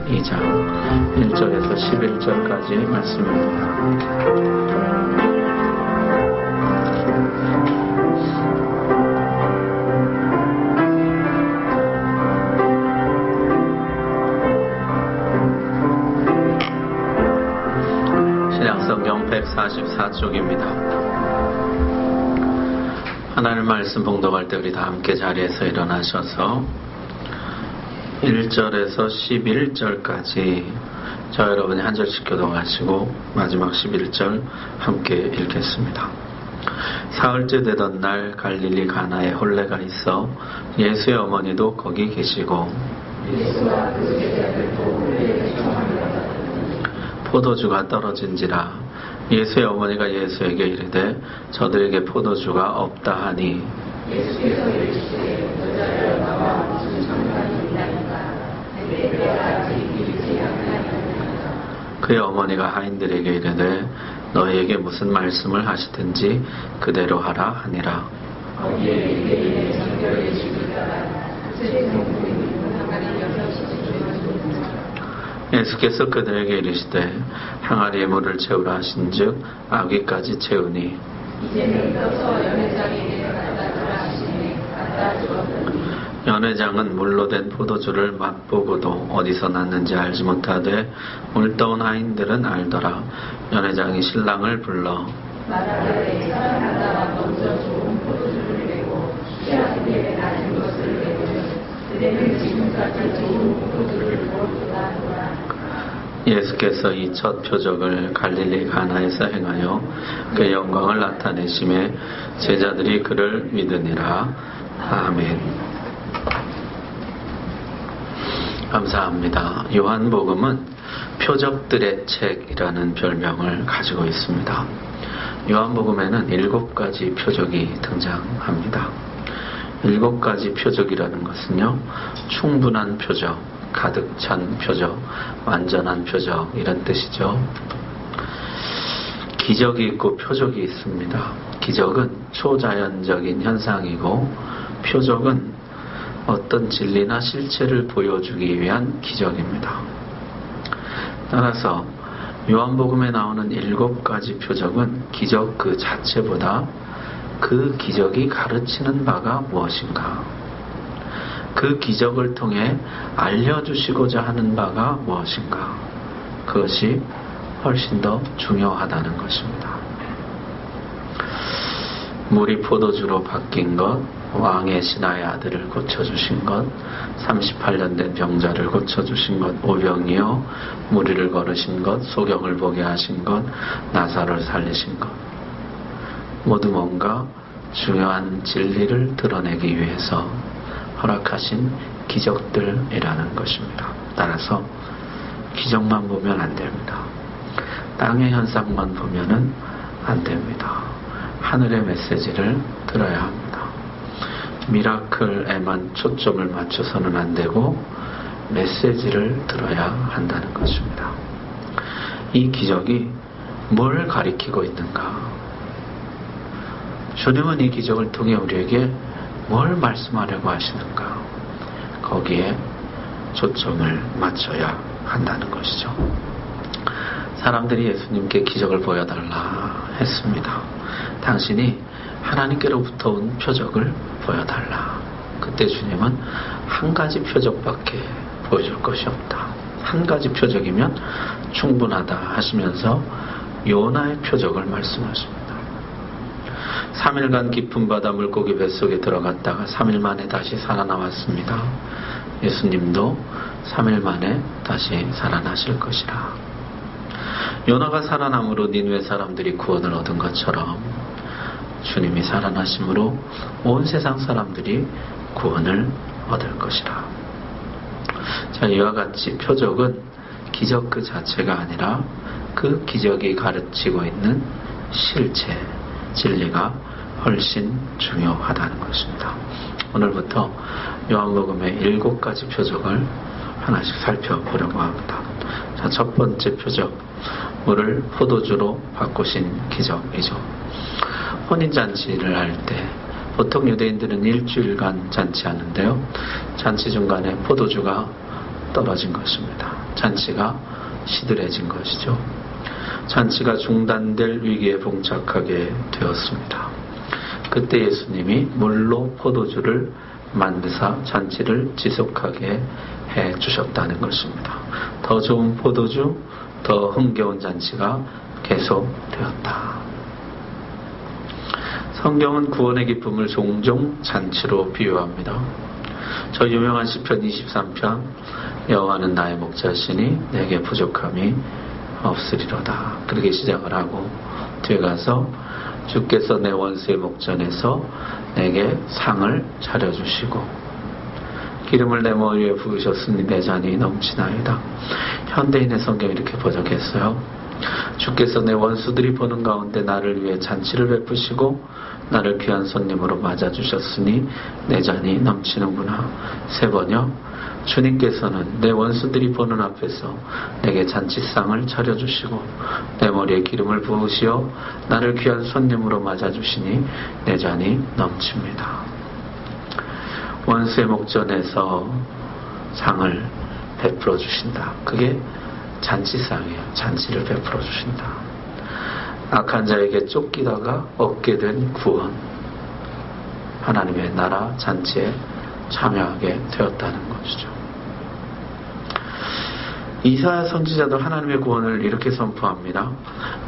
2장 1절에서 11절까지 말씀입니다. 신약성경 144쪽입니다. 하나님 말씀 봉독할 때 우리 다 함께 자리에서 일어나셔서 1절에서 11절까지 저 여러분이 한 절씩 교독하시고 마지막 11절 함께 읽겠습니다. 사흘째 되던 날 갈릴리 가나에 혼례가 있어 예수의 어머니도 거기 계시고 포도주가 떨어진지라 예수의 어머니가 예수에게 이르되 저들에게 포도주가 없다 하니 예수께서 이르시되 여자여 나와 무슨 상관이 있나이까 내가 아직 이르지 아니하였나이까. 그의 어머니가 하인들에게 이르되 너희에게 무슨 말씀을 하시든지 그대로 하라 하니라. 거기에 유대인의 정결의 주를 따라 예수께서 그들에게 이르시되 항아리에 물을 채우라 하신즉 아귀까지 채우니 이제는 떠서 연회장에게 갖다 주라 하시니 갖다 주었더니 연회장은 물로 된 포도주를 맛보고도 어디서 났는지 알지 못하되 물 떠온 하인들은 알더라. 연회장이 신랑을 불러 말하되 사랑하다가 먼저 좋은 포도주를 내고 취하기에 낮은 것을 내고 그대는 지금까지 좋은 포도주를 모르다 하더라. 예수께서 이 첫 표적을 갈릴리 가나에서 행하여 그의 영광을 나타내심에 제자들이 그를 믿으니라. 아멘. 감사합니다. 요한복음은 표적들의 책이라는 별명을 가지고 있습니다. 요한복음에는 7가지 표적이 등장합니다. 7가지 표적이라는 것은요, 충분한 표적, 가득 찬 표적, 완전한 표적 이런 뜻이죠. 기적이 있고 표적이 있습니다. 기적은 초자연적인 현상이고 표적은 어떤 진리나 실체를 보여주기 위한 기적입니다. 따라서 요한복음에 나오는 7가지 표적은 기적 그 자체보다 그 기적이 가르치는 바가 무엇인가, 그 기적을 통해 알려주시고자 하는 바가 무엇인가, 그것이 훨씬 더 중요하다는 것입니다. 물이 포도주로 바뀐 것, 왕의 신하의 아들을 고쳐주신 것, 38년 된 병자를 고쳐주신 것, 오병이어 무리를 걸으신 것, 소경을 보게 하신 것, 나사로를 살리신 것, 모두 뭔가 중요한 진리를 드러내기 위해서 허락하신 기적들이라는 것입니다. 따라서 기적만 보면 안 됩니다. 땅의 현상만 보면은 안 됩니다. 하늘의 메시지를 들어야 합니다. 미라클에만 초점을 맞춰서는 안 되고 메시지를 들어야 한다는 것입니다. 이 기적이 뭘 가리키고 있는가? 주님은 이 기적을 통해 우리에게 뭘 말씀하려고 하시는가? 거기에 초점을 맞춰야 한다는 것이죠. 사람들이 예수님께 기적을 보여달라 했습니다. 당신이 하나님께로부터 온 표적을 보여달라. 그때 주님은 한 가지 표적밖에 보여줄 것이 없다. 한 가지 표적이면 충분하다 하시면서 요나의 표적을 말씀하십니다. 3일간 깊은 바다 물고기 뱃속에 들어갔다가 3일 만에 다시 살아나왔습니다. 예수님도 3일 만에 다시 살아나실 것이라. 요나가 살아남으로 니느웨 사람들이 구원을 얻은 것처럼 주님이 살아나심으로 온 세상 사람들이 구원을 얻을 것이라. 자, 이와 같이 표적은 기적 그 자체가 아니라 그 기적이 가르치고 있는 실체, 진리가 훨씬 중요하다는 것입니다. 오늘부터 요한복음의 7가지 표적을 하나씩 살펴보려고 합니다. 자, 첫 번째 표적, 물을 포도주로 바꾸신 기적이죠. 혼인잔치를 할 때 보통 유대인들은 일주일간 잔치하는데요, 잔치 중간에 포도주가 떨어진 것입니다. 잔치가 시들해진 것이죠. 잔치가 중단될 위기에 봉착하게 되었습니다. 그때 예수님이 물로 포도주를 만드사 잔치를 지속하게 해 주셨다는 것입니다. 더 좋은 포도주, 더 흥겨운 잔치가 계속되었다. 성경은 구원의 기쁨을 종종 잔치로 비유합니다. 저 유명한 시편 23편 여호와는 나의 목자시니 내게 부족함이 없으리로다. 그렇게 시작을 하고 뒤에 가서 주께서 내 원수의 목전에서 내게 상을 차려주시고 기름을 내 머리 위에 부으셨으니 내 잔이 넘치나이다. 현대인의 성경이 이렇게 번역했어요. 주께서 내 원수들이 보는 가운데 나를 위해 잔치를 베푸시고 나를 귀한 손님으로 맞아주셨으니 내 잔이 넘치는구나. 세 번역 주님께서는 내 원수들이 보는 앞에서 내게 잔치상을 차려주시고 내 머리에 기름을 부으시어 나를 귀한 손님으로 맞아주시니 내 잔이 넘칩니다. 원수의 목전에서 상을 베풀어 주신다. 그게 잔치상이에요. 잔치를 베풀어 주신다. 악한 자에게 쫓기다가 얻게 된 구원, 하나님의 나라 잔치에 참여하게 되었다는 것이죠. 이사야 선지자도 하나님의 구원을 이렇게 선포합니다.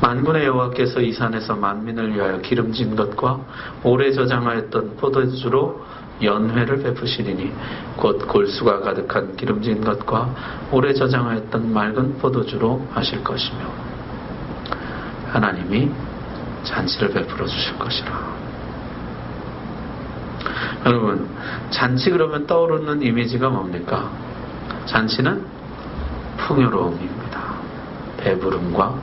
만군의 여호와께서 이 산에서 만민을 위하여 기름진 것과 오래 저장하였던 포도주로 연회를 베푸시리니 곧 골수가 가득한 기름진 것과 오래 저장하였던 맑은 포도주로 하실 것이며 하나님이 잔치를 베풀어 주실 것이라. 여러분, 잔치 그러면 떠오르는 이미지가 뭡니까? 잔치는 풍요로움입니다. 배부름과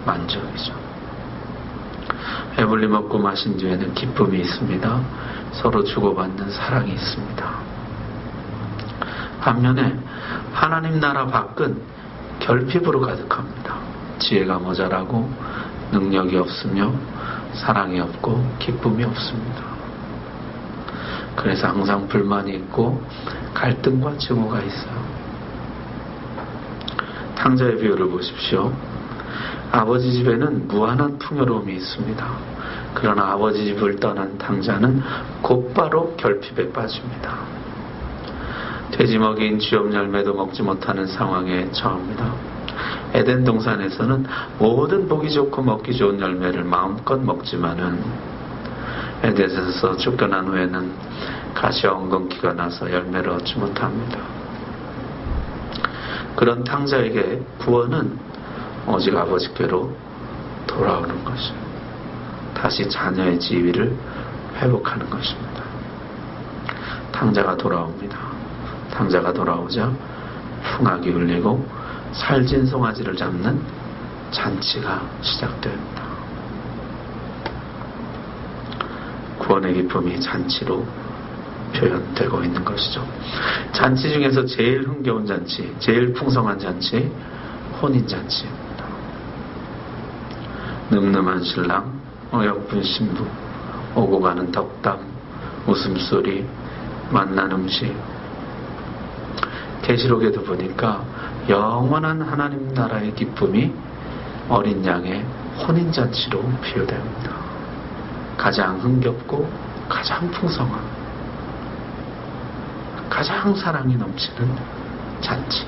만족이죠. 배불리 먹고 마신 뒤에는 기쁨이 있습니다. 서로 주고받는 사랑이 있습니다. 반면에 하나님 나라 밖은 결핍으로 가득합니다. 지혜가 모자라고 능력이 없으며 사랑이 없고 기쁨이 없습니다. 그래서 항상 불만이 있고 갈등과 증오가 있어요. 탕자의 비유를 보십시오. 아버지 집에는 무한한 풍요로움이 있습니다. 그러나 아버지 집을 떠난 탕자는 곧바로 결핍에 빠집니다. 돼지 먹이인 쥐업 열매도 먹지 못하는 상황에 처합니다. 에덴 동산에서는 모든 보기 좋고 먹기 좋은 열매를 마음껏 먹지만은 에덴에서 쫓겨난 후에는 가시와 엉겅퀴가 나서 열매를 얻지 못합니다. 그런 탕자에게 구원은 오직 아버지께로 돌아오는 것입니다. 다시 자녀의 지위를 회복하는 것입니다. 탕자가 돌아옵니다. 탕자가 돌아오자 풍악이 울리고 살진 송아지를 잡는 잔치가 시작됩니다. 구원의 기쁨이 잔치로 표현되고 있는 것이죠. 잔치 중에서 제일 흥겨운 잔치, 제일 풍성한 잔치, 혼인잔치입니다. 늠름한 신랑, 어여쁜 신부, 오고 가는 덕담, 웃음소리, 맛난 음식. 계시록에도 보니까 영원한 하나님 나라의 기쁨이 어린 양의 혼인잔치로 비유됩니다. 가장 흥겹고 가장 풍성한, 가장 사랑이 넘치는 잔치.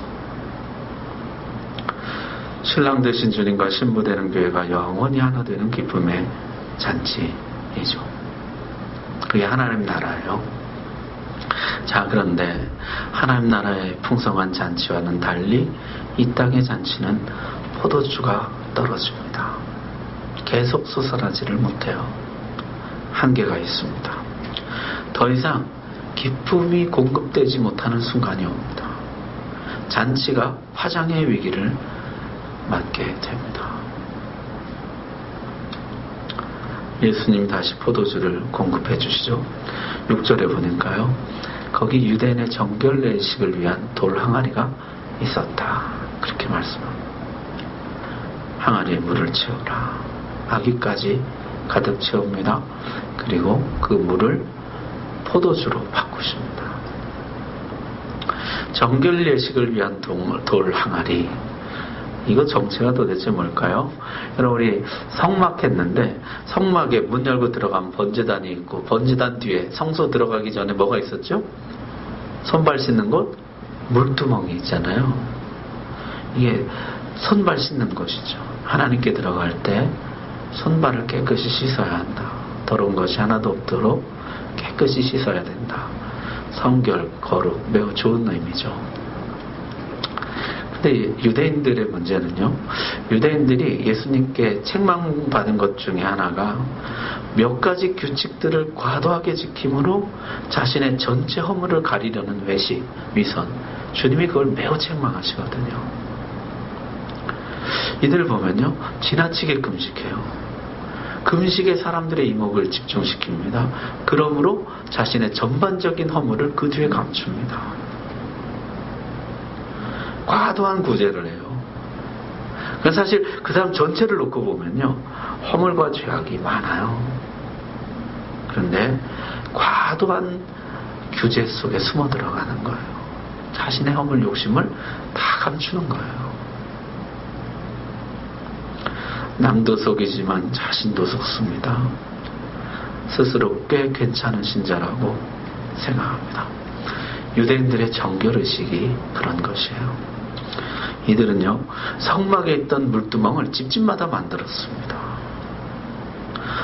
신랑 되신 주님과 신부 되는 교회가 영원히 하나 되는 기쁨의 잔치이죠. 그게 하나님 나라예요. 자, 그런데 하나님 나라의 풍성한 잔치와는 달리 이 땅의 잔치는 포도주가 떨어집니다. 계속 솟아나지를 못해요. 한계가 있습니다. 더 이상 기쁨이 공급되지 못하는 순간이 옵니다. 잔치가 화장의 위기를 맞게 됩니다. 예수님 다시 포도주를 공급해 주시죠. 6절에 보니까요. 거기 유대인의 정결례식을 위한 돌 항아리가 있었다. 그렇게 말씀합니다. 항아리에 물을 채우라. 아기까지 가득 채웁니다. 그리고 그 물을 포도주로 바꾸십니다. 정결 예식을 위한 돌 항아리. 이거 정체가 도대체 뭘까요? 여러분, 우리 성막 했는데 성막에 문 열고 들어가면 번제단이 있고, 번제단 뒤에 성소 들어가기 전에 뭐가 있었죠? 손발 씻는 곳? 물두멍이 있잖아요. 이게 손발 씻는 곳이죠. 하나님께 들어갈 때 손발을 깨끗이 씻어야 한다. 더러운 것이 하나도 없도록 깨끗이 씻어야 된다. 성결, 거룩, 매우 좋은 의미죠. 근데 유대인들의 문제는요, 유대인들이 예수님께 책망받은 것 중에 하나가 몇 가지 규칙들을 과도하게 지킴으로 자신의 전체 허물을 가리려는 외식, 위선. 주님이 그걸 매우 책망하시거든요. 이들 보면요, 지나치게 금식해요. 금식에 사람들의 이목을 집중시킵니다. 그러므로 자신의 전반적인 허물을 그 뒤에 감춥니다. 과도한 구제를 해요. 그래서 사실 그 사람 전체를 놓고 보면요, 허물과 죄악이 많아요. 그런데 과도한 규제 속에 숨어 들어가는 거예요. 자신의 허물 욕심을 다 감추는 거예요. 남도 속이지만 자신도 속습니다. 스스로 꽤 괜찮은 신자라고 생각합니다. 유대인들의 정결의식이 그런 것이에요. 이들은요, 성막에 있던 물두멍을 집집마다 만들었습니다.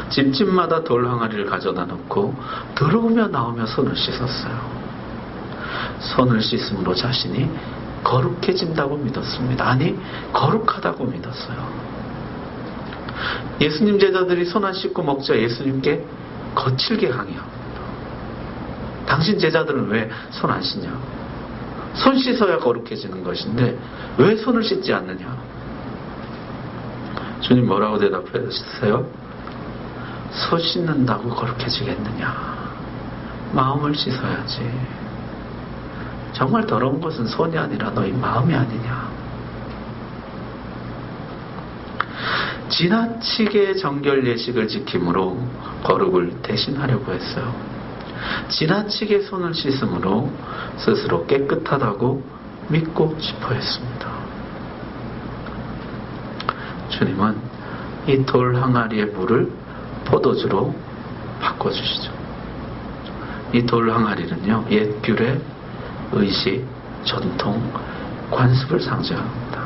집집마다 돌 항아리를 가져다 놓고 들어오며 나오며 손을 씻었어요. 손을 씻음으로 자신이 거룩해진다고 믿었습니다. 아니, 거룩하다고 믿었어요. 예수님 제자들이 손 안 씻고 먹자 예수님께 거칠게 항의합니다. 당신 제자들은 왜 손 안 씻냐? 손 씻어야 거룩해지는 것인데 왜 손을 씻지 않느냐? 주님 뭐라고 대답하셨어요? 손 씻는다고 거룩해지겠느냐? 마음을 씻어야지. 정말 더러운 것은 손이 아니라 너희 마음이 아니냐? 지나치게 정결 예식을 지킴으로 거룩을 대신하려고 했어요. 지나치게 손을 씻음으로 스스로 깨끗하다고 믿고 싶어 했습니다. 주님은 이 돌 항아리의 물을 포도주로 바꿔주시죠. 이 돌 항아리는요, 옛 규례, 의식, 전통, 관습을 상징합니다.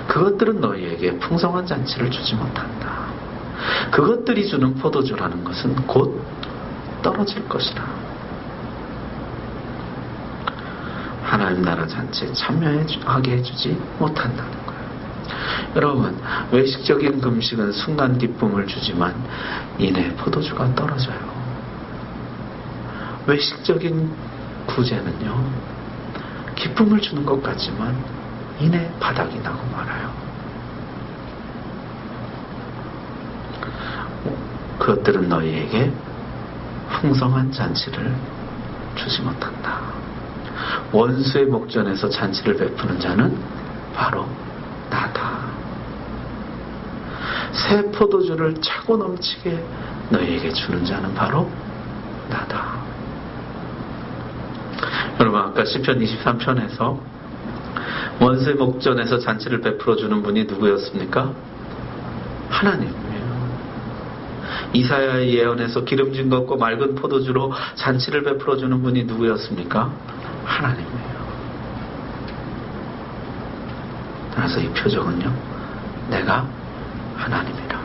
그것들은 너희에게 풍성한 잔치를 주지 못한다. 그것들이 주는 포도주라는 것은 곧 떨어질 것이라. 하나님 나라 잔치에 참여하게 해주지 못한다는 거예요. 여러분, 외식적인 금식은 순간 기쁨을 주지만 이내 포도주가 떨어져요. 외식적인 구제는요, 기쁨을 주는 것 같지만 이내 바닥이 나고 말아요. 그것들은 너희에게 풍성한 잔치를 주지 못한다. 원수의 목전에서 잔치를 베푸는 자는 바로 나다. 새 포도주를 차고 넘치게 너희에게 주는 자는 바로 나다. 여러분, 아까 시편 23편에서 원수의 목전에서 잔치를 베풀어 주는 분이 누구였습니까? 하나님이에요. 이사야의 예언에서 기름진 것과 맑은 포도주로 잔치를 베풀어 주는 분이 누구였습니까? 하나님이에요. 그래서 이 표적은요, 내가 하나님이라.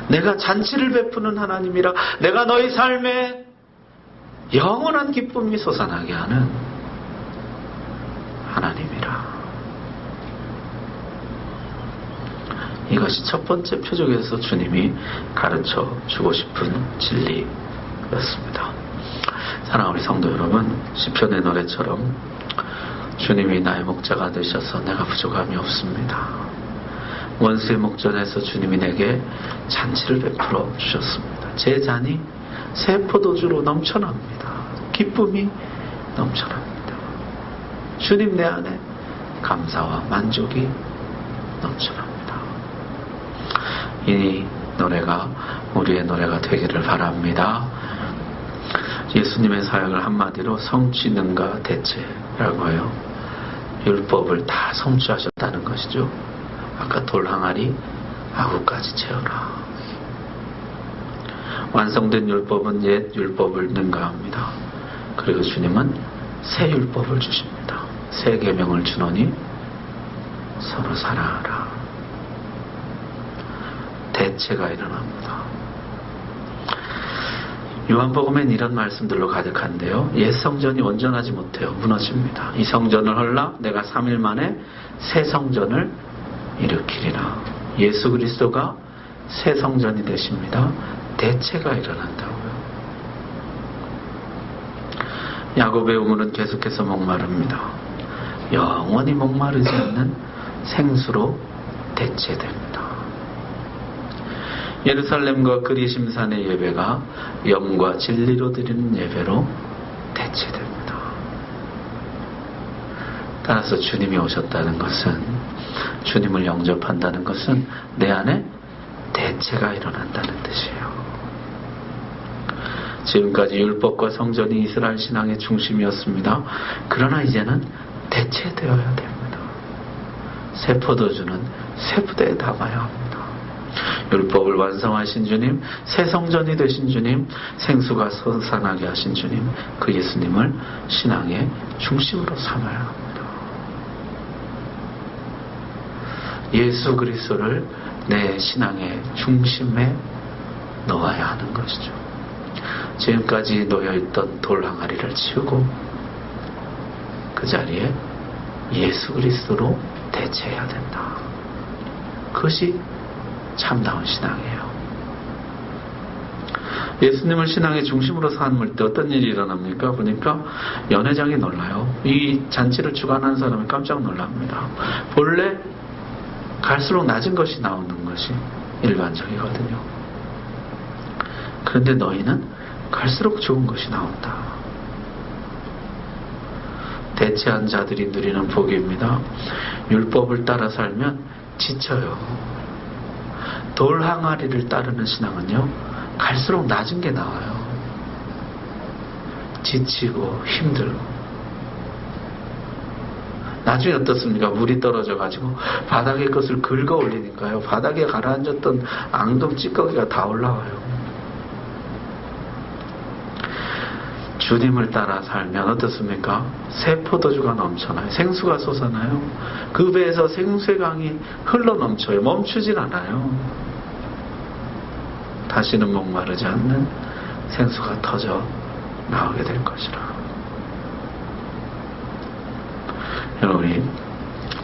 내가 잔치를 베푸는 하나님이라. 내가 너희 삶에 영원한 기쁨이 솟아나게 하는 하나님이라. 이것이 첫 번째 표적에서 주님이 가르쳐 주고 싶은 진리였습니다. 사랑하는 우리 성도 여러분, 시편의 노래처럼 주님이 나의 목자가 되셔서 내가 부족함이 없습니다. 원수의 목전에서 주님이 내게 잔치를 베풀어 주셨습니다. 제 잔이 새 포도주로 넘쳐납니다. 기쁨이 넘쳐납니다. 주님 내 안에 감사와 만족이 넘쳐납니다. 이 노래가 우리의 노래가 되기를 바랍니다. 예수님의 사역을 한마디로 성취능가 대체라고 해요. 율법을 다 성취하셨다는 것이죠. 아까 돌 항아리 아구까지 채워라. 완성된 율법은 옛 율법을 능가합니다. 그리고 주님은 새 율법을 주십니다. 새 계명을 주노니 서로 사랑하라. 대체가 일어납니다. 요한복음엔 이런 말씀들로 가득한데요. 옛 성전이 온전하지 못해요. 무너집니다. 이 성전을 헐라 내가 3일 만에 새 성전을 일으키리라. 예수 그리스도가 새 성전이 되십니다. 대체가 일어난다고요. 야곱의 우물은 계속해서 목마릅니다. 영원히 목마르지 않는 생수로 대체됩니다. 예루살렘과 그리심산의 예배가 영과 진리로 드리는 예배로 대체됩니다. 따라서 주님이 오셨다는 것은, 주님을 영접한다는 것은 내 안에 대체가 일어난다는 뜻이에요. 지금까지 율법과 성전이 이스라엘 신앙의 중심이었습니다. 그러나 이제는 대체되어야 됩니다. 새 포도주는 새 부대에 담아야 합니다. 율법을 완성하신 주님, 새 성전이 되신 주님, 생수가 솟아나게 하신 주님, 그 예수님을 신앙의 중심으로 삼아야 합니다. 예수 그리스도를 내 신앙의 중심에 넣어야 하는 것이죠. 지금까지 놓여있던 돌 항아리를 치우고 그 자리에 예수 그리스도로 대체해야 된다. 그것이 참다운 신앙이에요. 예수님을 신앙의 중심으로 삼을 때 어떤 일이 일어납니까? 보니까 연회장이 놀라요. 이 잔치를 주관하는 사람이 깜짝 놀랍니다. 본래 갈수록 낮은 것이 나오는 것이 일반적이거든요. 그런데 너희는 갈수록 좋은 것이 나온다. 대체한 자들이 누리는 복입니다. 율법을 따라 살면 지쳐요. 돌 항아리를 따르는 신앙은요, 갈수록 낮은 게 나와요. 지치고 힘들고. 나중에 어떻습니까? 물이 떨어져가지고 바닥에 것을 긁어 올리니까요, 바닥에 가라앉았던 앙금 찌꺼기가 다 올라와요. 주님을 따라 살면 어떻습니까? 새 포도주가 넘쳐나요. 생수가 솟아나요. 그 배에서 생수의 강이 흘러 넘쳐요. 멈추질 않아요. 다시는 목마르지 않는 생수가 터져 나오게 될 것이라. 여러분이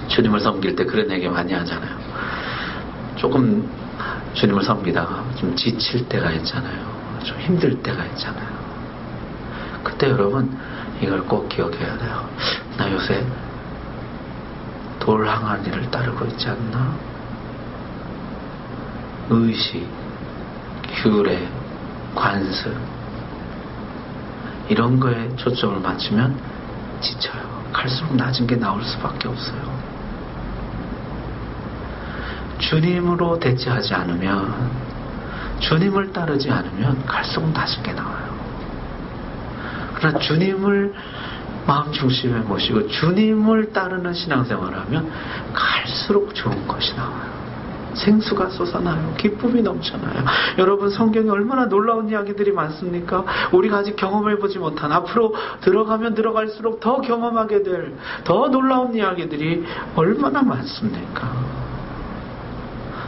주님을 섬길 때 그런 얘기 많이 하잖아요. 조금 주님을 섬기다가 좀 지칠 때가 있잖아요. 좀 힘들 때가 있잖아요. 그때 여러분 이걸 꼭 기억해야 돼요. 나 요새 돌 항아리를 따르고 있지 않나? 의식, 규례, 관습 이런 거에 초점을 맞추면 지쳐요. 갈수록 낮은 게 나올 수밖에 없어요. 주님으로 대체하지 않으면, 주님을 따르지 않으면 갈수록 낮은 게 나와요. 그러나 주님을 마음 중심에 모시고 주님을 따르는 신앙생활을 하면 갈수록 좋은 것이 나와요. 생수가 솟아나요. 기쁨이 넘쳐나요. 여러분, 성경에 얼마나 놀라운 이야기들이 많습니까? 우리가 아직 경험해보지 못한, 앞으로 들어가면 들어갈수록 더 경험하게 될 더 놀라운 이야기들이 얼마나 많습니까?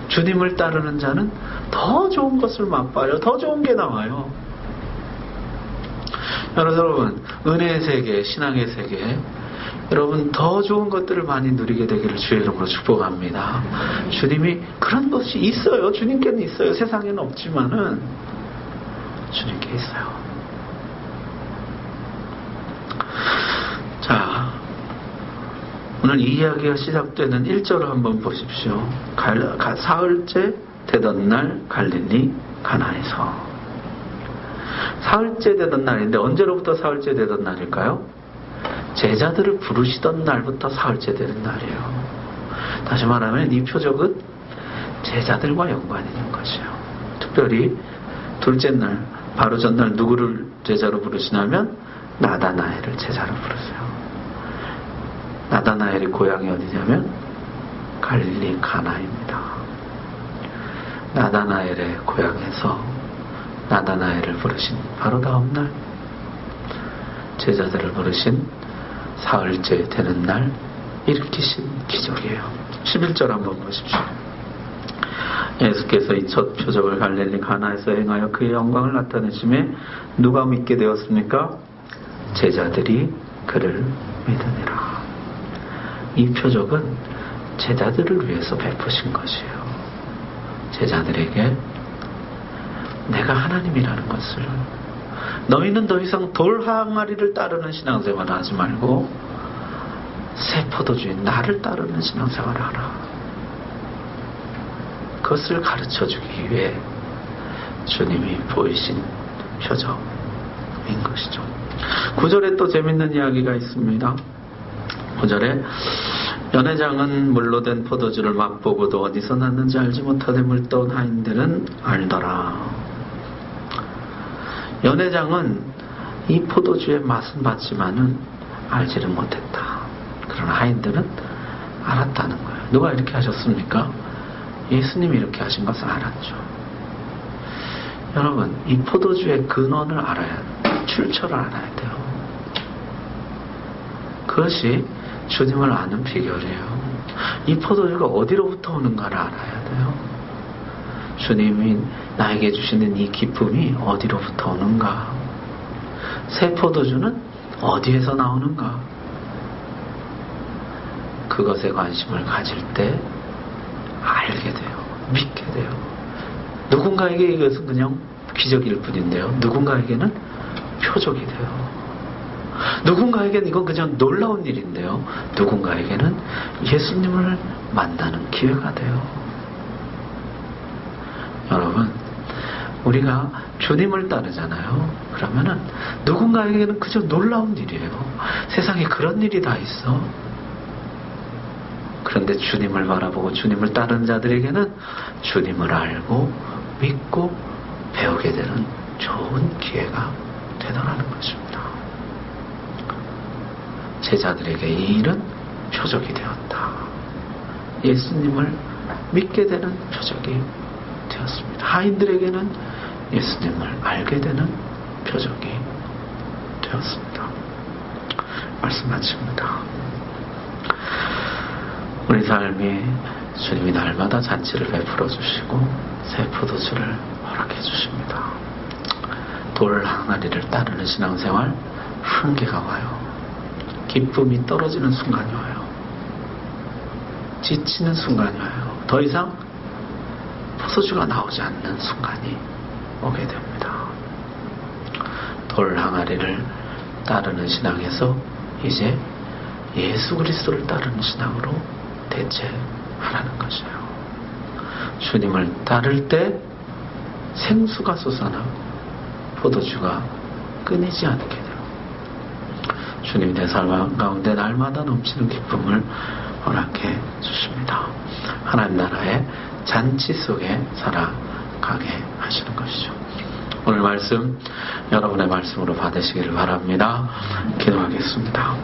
주님을 따르는 자는 더 좋은 것을 맛봐요. 더 좋은 게 나와요. 여러분, 은혜의 세계, 신앙의 세계, 여러분 더 좋은 것들을 많이 누리게 되기를 주의 이름으로 축복합니다. 주님이 그런 것이 있어요. 주님께는 있어요. 세상에는 없지만은 주님께 있어요. 자, 오늘 이 이야기가 시작되는 1절을 한번 보십시오. 사흘째 되던 날 갈릴리 가나에서. 사흘째 되던 날인데 언제로부터 사흘째 되던 날일까요? 제자들을 부르시던 날부터 사흘째 되는 날이에요. 다시 말하면 이 표적은 제자들과 연관이 있는 것이에요. 특별히 둘째 날, 바로 전날 누구를 제자로 부르시냐면 나다나엘을 제자로 부르세요. 나다나엘이 고향이 어디냐면 갈릴리 가나입니다. 나다나엘의 고향에서 나다나엘을 부르신 바로 다음날 제자들을 부르신 사흘째 되는 날 일으키신 기적이에요. 11절 한번 보십시오. 예수께서 이 첫 표적을 갈릴리 가나에서 행하여 그의 영광을 나타내심에 누가 믿게 되었습니까? 제자들이 그를 믿으니라. 이 표적은 제자들을 위해서 베푸신 것이에요. 제자들에게 내가 하나님이라는 것을, 너희는 더 이상 돌 항아리를 따르는 신앙생활을 하지 말고 새 포도주인 나를 따르는 신앙생활을 하라. 그것을 가르쳐주기 위해 주님이 보이신 표적인 것이죠. 9절에 또 재밌는 이야기가 있습니다. 9절에 연회장은 물로 된 포도주를 맛보고도 어디서 났는지 알지 못하되 물떠온 하인들은 알더라. 연회장은 이 포도주의 맛은 봤지만은 알지를 못했다. 그러나 하인들은 알았다는 거예요. 누가 이렇게 하셨습니까? 예수님이 이렇게 하신 것을 알았죠. 여러분, 이 포도주의 근원을 알아야 돼요. 출처를 알아야 돼요. 그것이 주님을 아는 비결이에요. 이 포도주가 어디로부터 오는가를 알아야 돼요. 주님이 나에게 주시는 이 기쁨이 어디로부터 오는가? 새 포도주는 어디에서 나오는가? 그것에 관심을 가질 때 알게 돼요. 믿게 돼요. 누군가에게 이것은 그냥 기적일 뿐인데요. 누군가에게는 표적이 돼요. 누군가에게는 이건 그냥 놀라운 일인데요. 누군가에게는 예수님을 만나는 기회가 돼요. 여러분, 우리가 주님을 따르잖아요. 그러면은 누군가에게는 그저 놀라운 일이에요. 세상에 그런 일이 다 있어. 그런데 주님을 바라보고 주님을 따르는 자들에게는 주님을 알고 믿고 배우게 되는 좋은 기회가 되더라는 것입니다. 제자들에게 이 일은 표적이 되었다. 예수님을 믿게 되는 표적이 되었습니다. 하인들에게는 예수님을 알게 되는 표적이 되었습니다. 말씀 마칩니다. 우리 삶이 주님이 날마다 잔치를 베풀어 주시고 새 포도주를 허락해 주십니다. 돌 항아리를 따르는 신앙생활 한계가 와요. 기쁨이 떨어지는 순간이 와요. 지치는 순간이 와요. 더 이상 포도주가 나오지 않는 순간이 오게 됩니다. 돌 항아리를 따르는 신앙에서 이제 예수 그리스도를 따르는 신앙으로 대체하라는 것이에요. 주님을 따를 때 생수가 솟아나고 포도주가 끊이지 않게 돼요. 주님 내 삶 가운데 날마다 넘치는 기쁨을 허락해 주십니다. 하나님 나라의 잔치 속에 살아가게 하시는 것이죠. 오늘 말씀 여러분의 말씀으로 받으시기를 바랍니다. 기도하겠습니다.